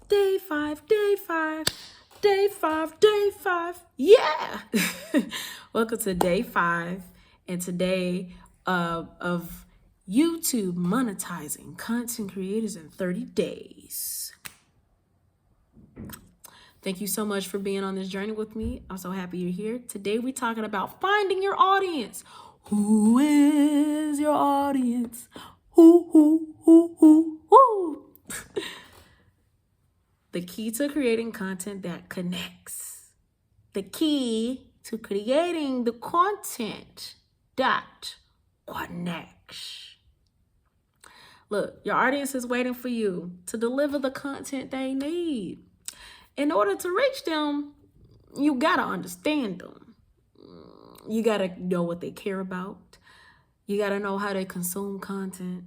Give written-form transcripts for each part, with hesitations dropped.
Day five, day five, day five, day five. Yeah. Welcome to day 5, and today of YouTube monetizing content creators in 30 days. Thank you so much for being on this journey with me. I'm so happy you're here. Today we're talking about finding your audience. Who is your audience? Who? The key to creating content that connects. The key to creating the content that connects. Look, your audience is waiting for you to deliver the content they need. In order to reach them, you gotta understand them. You gotta know what they care about. You gotta know how they consume content.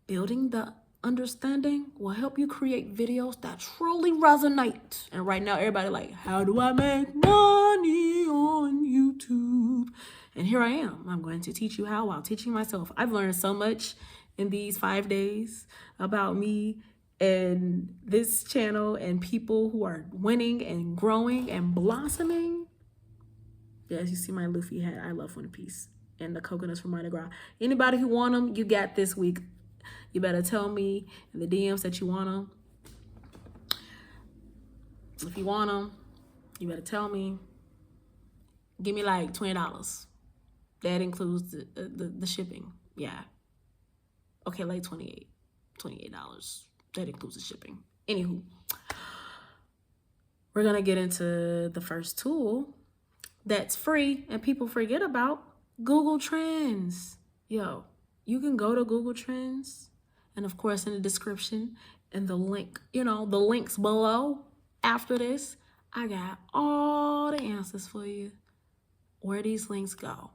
Building the understanding will help you create videos that truly resonate. And right now, everybody like, how do I make money on YouTube? And here I am. I'm going to teach you how while teaching myself. I've learned so much in these 5 days about me and this channel and people who are winning and growing and blossoming. Yes, you see my Luffy hat. I love One Piece and the coconuts from Mardi Gras. Anybody who want them, you got this week. You better tell me in the DMs that you want them. If you want them, you better tell me. Give me like $20. That includes the shipping. Yeah. Okay, like $28. That includes the shipping. Anywho, we're going to get into the first tool that's free and people forget about. Google Trends. Yo, you can go to Google Trends. And of course, in the description and the link, the links below after this, I got all the answers for you where these links go.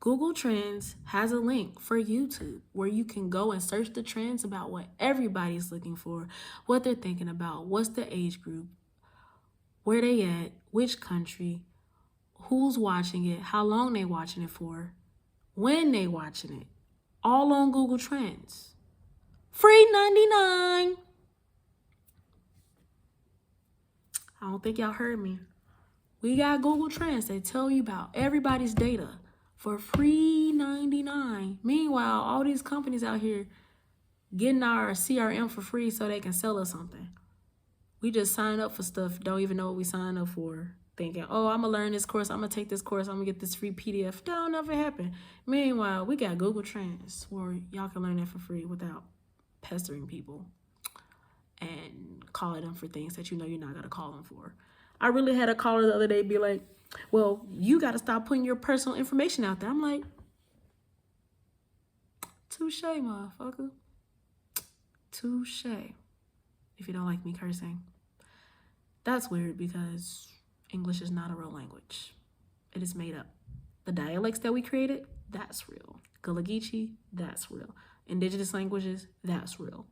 Google Trends has a link for YouTube where you can go and search the trends about what everybody's looking for, what they're thinking about, what's the age group, where they at, which country, who's watching it, how long they watching it for, when they watching it, all on Google Trends. Free 99. I don't think y'all heard me. We got Google Trends. They tell you about everybody's data for free 99. Meanwhile, all these companies out here getting our CRM for free so they can sell us something. We just sign up for stuff, don't even know what we sign up for, thinking, oh, I'm going to learn this course, I'm going to take this course, I'm going to get this free PDF. That'll never happen. Meanwhile, we got Google Trends where y'all can learn that for free without pestering people and calling them for things that you know you're not going to call them for. I really had a caller the other day be like, well, you got to stop putting your personal information out there. I'm like, touche, motherfucker. Touche. If you don't like me cursing. That's weird because English is not a real language. It is made up. The dialects that we created, that's real. Gullah Geechee, that's real. Indigenous languages, that's real.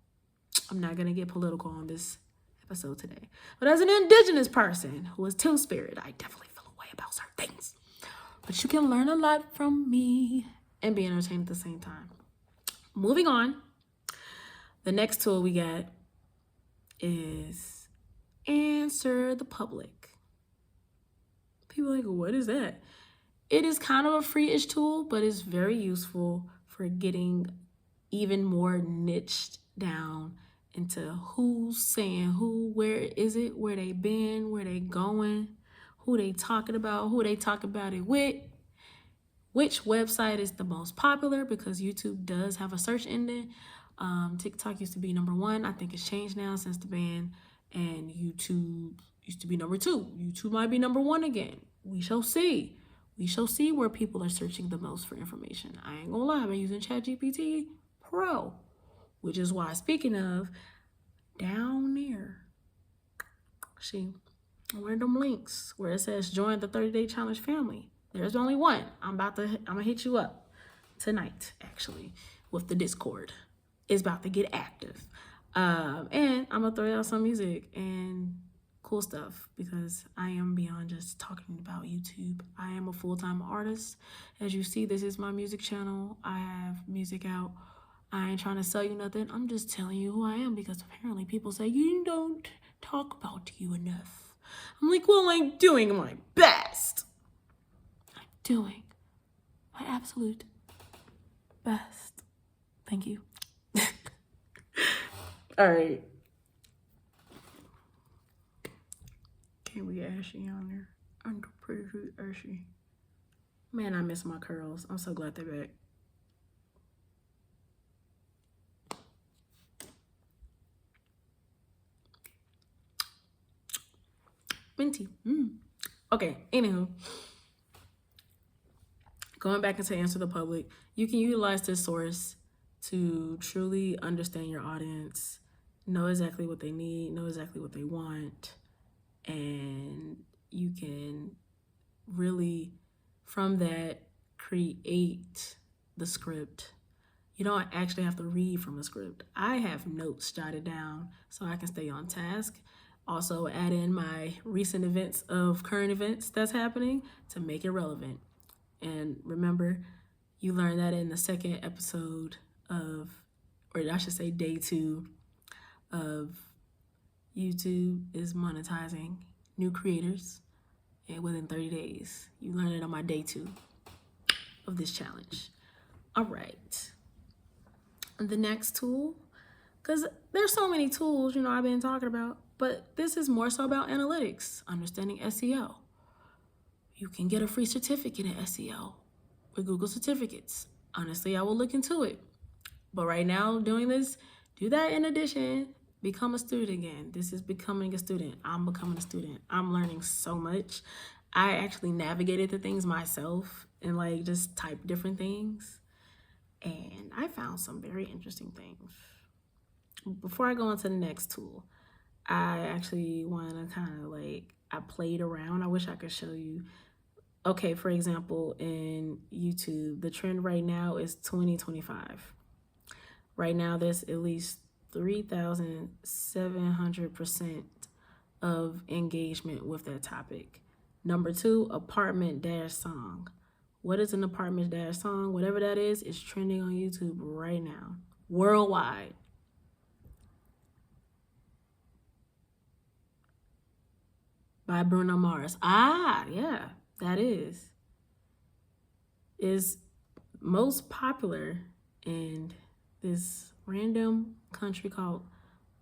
I'm not going to get political on this episode today. But as an indigenous person who is two-spirit, I definitely feel a way about certain things. But you can learn a lot from me and be entertained at the same time. Moving on, the next tool we got is Answer the Public. People are like, what is that? It is kind of a free-ish tool, but it's very useful for getting even more niched down into who's saying who, where is it, where they been, where they going, who they talking about it with, which website is the most popular, because YouTube does have a search engine. TikTok used to be number 1. I think it's changed now since the ban, and YouTube used to be number 2. YouTube might be number 1 again. We shall see. We shall see where people are searching the most for information. I ain't gonna lie, I've been using ChatGPT Pro, which is why, speaking of, down there, see, one of them links where it says join the 30-day challenge family. There's only one. I'm gonna hit you up tonight, actually, with the Discord. It's about to get active. And I'm gonna throw out some music and cool stuff because I am beyond just talking about YouTube. I am a full-time artist. As you see, this is my music channel. I have music out. I ain't trying to sell you nothing. I'm just telling you who I am because apparently people say you don't talk about you enough. I'm like, well, I'm doing my best. I'm doing my absolute best. Thank you. All right. Can't we ashy on there? I'm pretty ashy. Man, I miss my curls. I'm so glad they're back. Minty. Okay, anywho. Going back into Answer the Public, you can utilize this source to truly understand your audience, know exactly what they need, know exactly what they want, and you can really, from that, create the script. You don't actually have to read from a script. I have notes jotted down so I can stay on task. Also add in my recent events of current events that's happening to make it relevant. And remember, you learned that in the second episode of, or I should say day 2 of YouTube is monetizing new creators and within 30 days. You learned it on my day 2 of this challenge. All right. And the next tool, because there's so many tools, I've been talking about, but this is more so about analytics, understanding SEO. You can get a free certificate in SEO with Google Certificates. Honestly, I will look into it. But right now, doing this, do that in addition. Become a student again. This is becoming a student. I'm becoming a student. I'm learning so much. I actually navigated the things myself and just typed different things. And I found some very interesting things. Before I go on to the next tool, I actually want to kind of I played around. I wish I could show you. Okay, for example, in YouTube, the trend right now is 2025. Right now, there's at least 3,700% of engagement with that topic. Number 2, apartment-song. What is an apartment-song? Whatever that is, it's trending on YouTube right now, worldwide. By Bruno Mars. Yeah, that is most popular in this random country called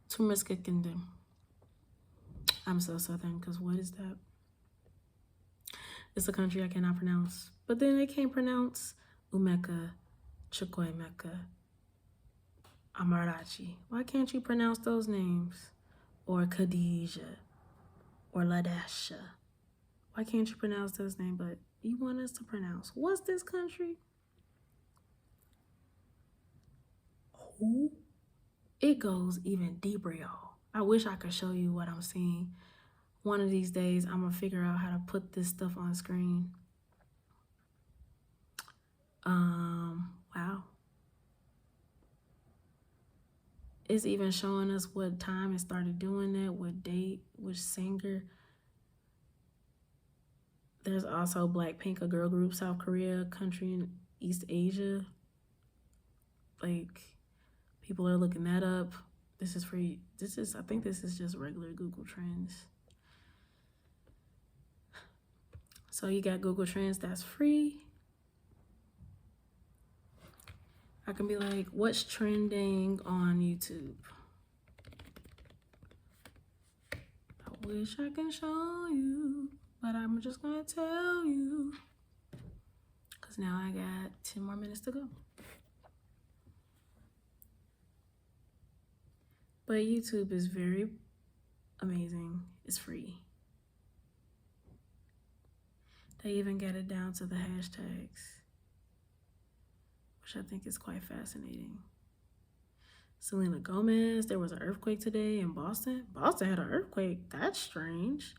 Tumerskakinde. I'm so southern because what is that? It's a country I cannot pronounce. But then they can't pronounce Umeka, Chukwuemeka, Amarachi. Why can't you pronounce those names? Or Khadijah, or Ladasha. Why can't you pronounce those names? But you want us to pronounce. What's this country? Who? It goes even deeper, y'all. I wish I could show you what I'm seeing. One of these days, I'm going to figure out how to put this stuff on screen. Wow. It's even showing us what time it started doing that, what date, which singer. There's also Blackpink, a girl group, South Korea, country in East Asia. People are looking that up. This is free. I think this is just regular Google Trends. So you got Google Trends that's free. I can be like, what's trending on YouTube? I wish I can show you, but I'm just gonna tell you. Because now I got 10 more minutes to go. But YouTube is very amazing. It's free. They even get it down to the hashtags, which I think is quite fascinating. Selena Gomez, there was an earthquake today in Boston. Boston had an earthquake. That's strange.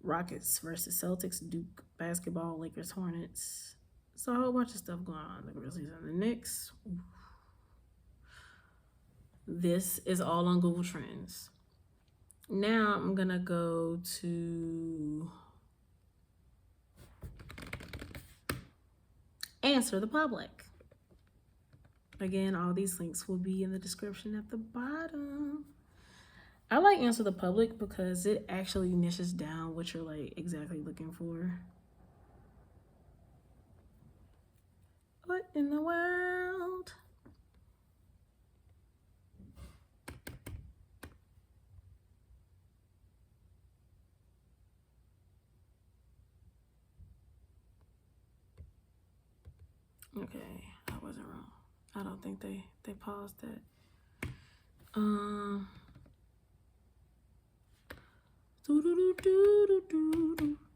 Rockets versus Celtics, Duke basketball, Lakers, Hornets. So a whole bunch of stuff going on. The Grizzlies and the Knicks. Oof. This is all on Google Trends. Now I'm gonna go to Answer the Public. Again, all these links will be in the description at the bottom. I like Answer the Public because it actually niches down what you're like exactly looking for. What in the world? Okay, I wasn't wrong. I don't think they paused that.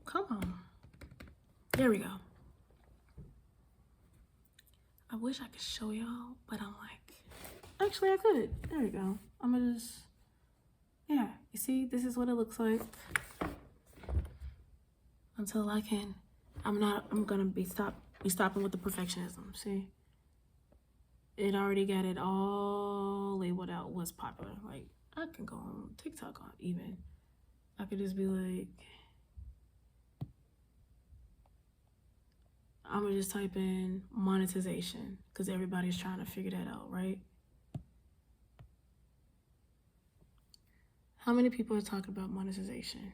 Come on. There we go. I wish I could show y'all, but I'm like, actually I could. There we go. I'm gonna just, yeah, you see, this is what it looks like. Until I can, I'm gonna be stopping with the perfectionism, see? It already got it all labeled out what's popular. Like, I can go on TikTok on even. I could just be like, I'm gonna just type in monetization because everybody's trying to figure that out, right? How many people are talking about monetization?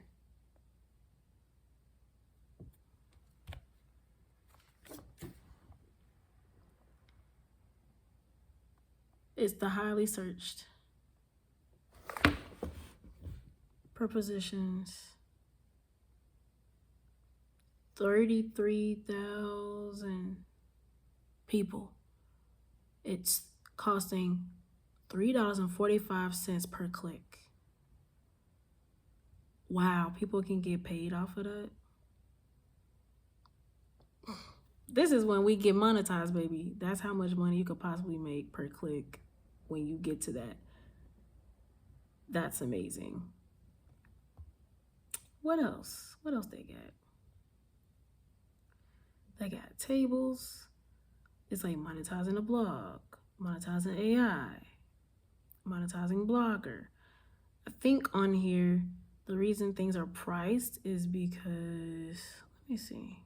It's the highly searched prepositions. 33,000 people. It's costing $3.45 per click. Wow, people can get paid off of that. This is when we get monetized, baby. That's how much money you could possibly make per click when you get to that. That's amazing. What else? What else they got? They got tables. It's like monetizing a blog, monetizing AI, monetizing Blogger. I think on here, the reason things are priced is because, let me see.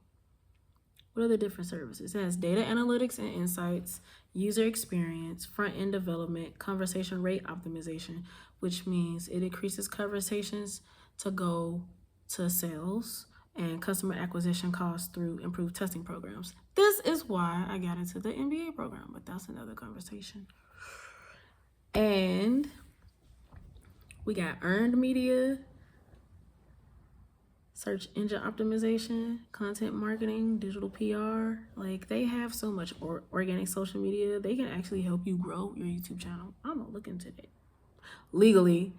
What are the different services? It has data analytics and insights, user experience, front-end development, conversation rate optimization, which means it increases conversations to go to sales, and customer acquisition costs through improved testing programs. This is why I got into the MBA program, but that's another conversation. And we got earned media, search engine optimization, content marketing, digital PR. Like, they have so much organic social media. They can actually help you grow your YouTube channel. I'm gonna look into it. Legally,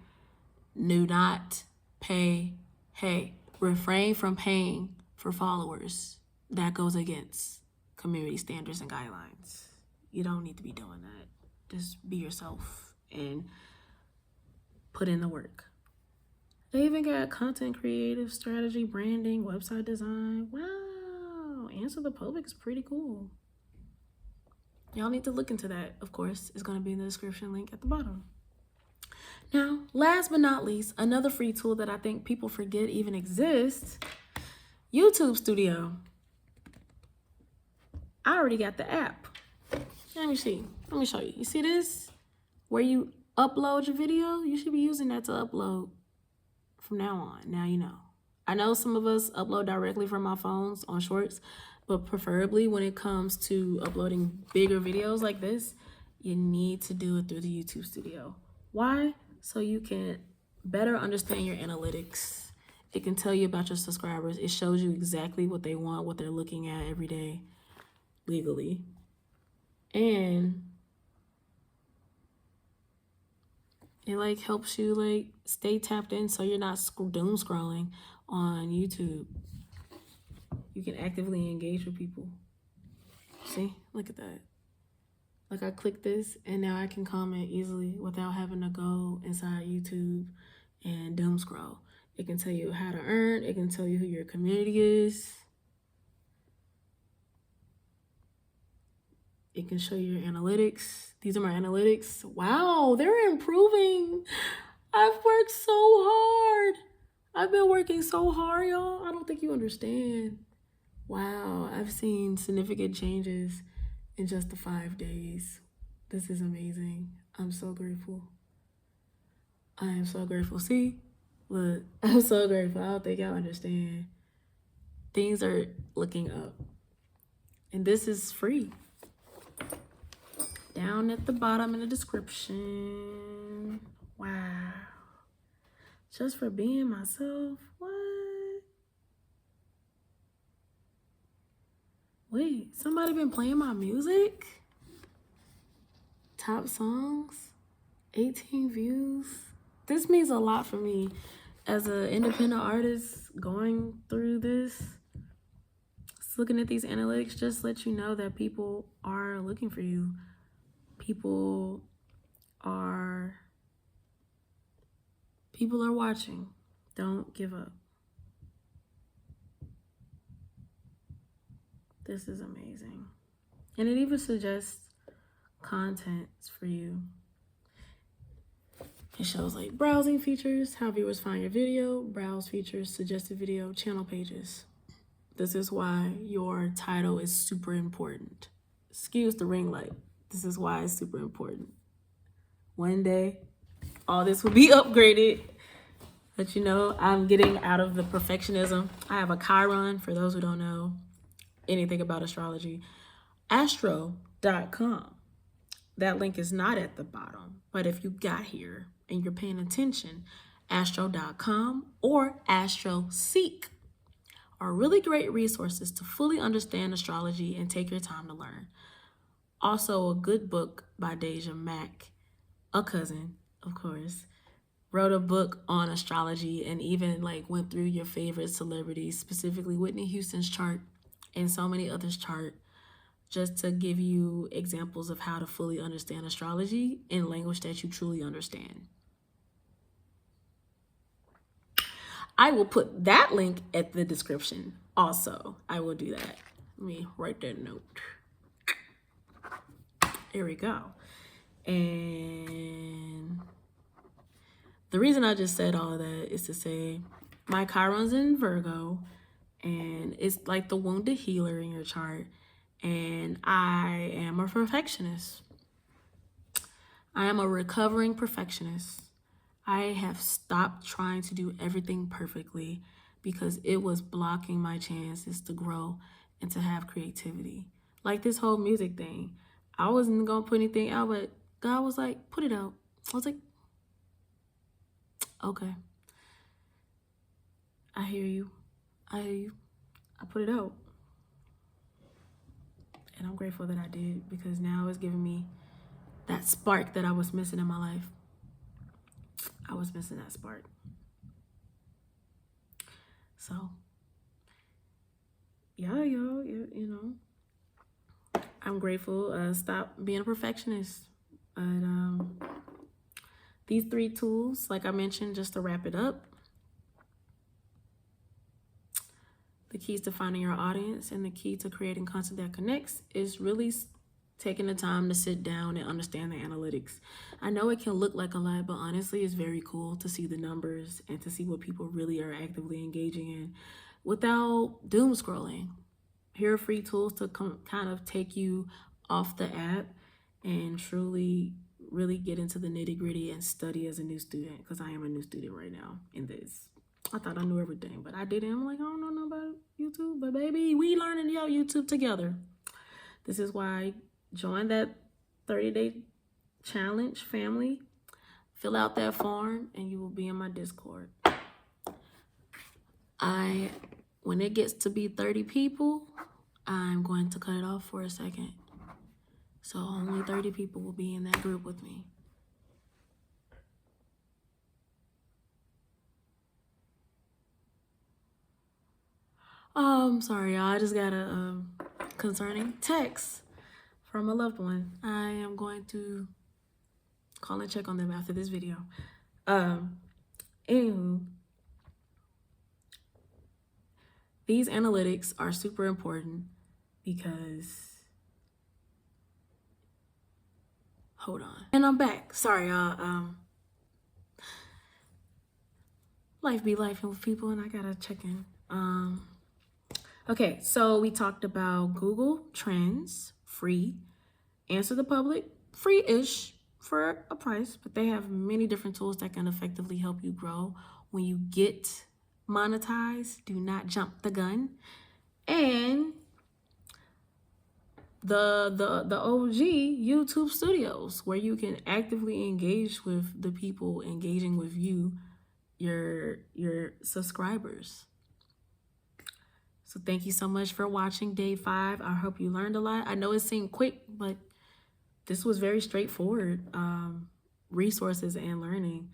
do not pay. Hey, refrain from paying for followers. That goes against community standards and guidelines. You don't need to be doing that. Just be yourself and put in the work. They even got content creative, strategy, branding, website design. Wow, Answer the Public is pretty cool. Y'all need to look into that. Of course, it's going to be in the description link at the bottom. Now, last but not least, another free tool that I think people forget even exists, YouTube Studio. I already got the app. Let me see. Let me show you. You see this? Where you upload your video? You should be using that to upload from now on. Now you know. I know some of us upload directly from our phones on Shorts, but preferably when it comes to uploading bigger videos like this, you need to do it through the YouTube Studio. Why? So you can better understand your analytics. It can tell you about your subscribers. It shows you exactly what they want, what they're looking at every day legally. And it like helps you like stay tapped in so you're not doom scrolling on YouTube. You can actively engage with people. See, look at that. Like, I click this and now I can comment easily without having to go inside YouTube and doom scroll. It can tell you how to earn. It can tell you who your community is. It can show you your analytics. These are my analytics. Wow, they're improving. I've worked so hard. I've been working so hard, y'all. I don't think you understand. Wow, I've seen significant changes in just the 5 days. This is amazing. I'm so grateful. I am so grateful. See, look, I'm so grateful. I don't think y'all understand. Things are looking up. And this is free. Down at the bottom in the description. Wow. Just for being myself. What? Wait, somebody been playing my music? Top songs? 18 views? This means a lot for me as an independent artist going through this. Just looking at these analytics just let you know that people are looking for you. People are watching. Don't give up. This is amazing. And it even suggests contents for you. It shows like browsing features, how viewers find your video, browse features, suggested video, channel pages. This is why your title is super important. Excuse the ring light. This is why it's super important. One day, all this will be upgraded. But you know, I'm getting out of the perfectionism. I have a Chiron, for those who don't know anything about astrology. Astro.com. That link is not at the bottom. But if you got here and you're paying attention, Astro.com or AstroSeek are really great resources to fully understand astrology and take your time to learn. Also, a good book by DeAriesha Mack, a cousin, of course, wrote a book on astrology and even like went through your favorite celebrities, specifically Whitney Houston's chart and so many others' chart, just to give you examples of how to fully understand astrology in language that you truly understand. I will put that link at the description also. I will do that. Let me write that note. Here we go. And the reason I just said all of that is to say my Chiron's in Virgo, and it's like the wounded healer in your chart. And I am a perfectionist. I am a recovering perfectionist. I have stopped trying to do everything perfectly because it was blocking my chances to grow and to have creativity. Like this whole music thing. I wasn't going to put anything out, but God was like, put it out. I was like, okay. I hear you. I put it out. And I'm grateful that I did, because now it's giving me that spark that I was missing in my life. I was missing that spark. So, yeah, yo, you know, I'm grateful. Stop being a perfectionist. But these 3 tools, like I mentioned, just to wrap it up, the keys to finding your audience and the key to creating content that connects is really taking the time to sit down and understand the analytics. I know it can look like a lot, but honestly, it's very cool to see the numbers and to see what people really are actively engaging in without doom scrolling. Here are free tools to kind of take you off the app and truly really get into the nitty gritty and study as a new student, because I am a new student right now in this. I thought I knew everything, but I didn't. I'm like, I don't know nothing about YouTube, but baby, we learning YouTube together. This is why I joined that 30-day challenge family. Fill out that form and you will be in my Discord. When it gets to be 30 people, I'm going to cut it off for a second. So only 30 people will be in that group with me. Sorry, y'all. I just got a concerning text from a loved one. I am going to call and check on them after this video. Anywho, these analytics are super important because, hold on. And I'm back. Sorry, y'all. Life be life with people, and I gotta check in. Okay, so we talked about Google Trends, free, Answer the Public, free-ish for a price, but they have many different tools that can effectively help you grow. When you get monetized, do not jump the gun. And the OG YouTube studios, where you can actively engage with the people engaging with you, your subscribers. So thank you so much for watching day 5. I hope you learned a lot. I know it seemed quick, but this was very straightforward resources and learning.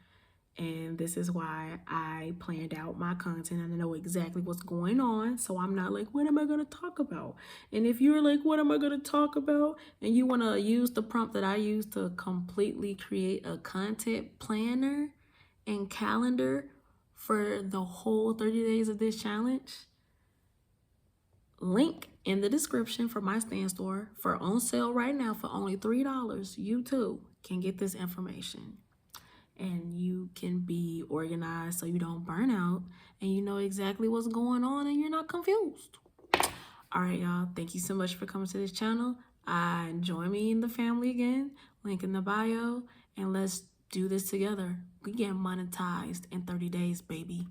And this is why I planned out my content and I know exactly what's going on. So I'm not like, what am I going to talk about? And if you're like, what am I going to talk about? And you want to use the prompt that I use to completely create a content planner and calendar for the whole 30 days of this challenge, link in the description for my stand store for on sale right now for only $3. You too can get this information. And you can be organized so you don't burn out and you know exactly what's going on and you're not confused. All right, y'all. Thank you so much for coming to this channel. Join me in the family again. Link in the bio. And let's do this together. We get monetized in 30 days, baby.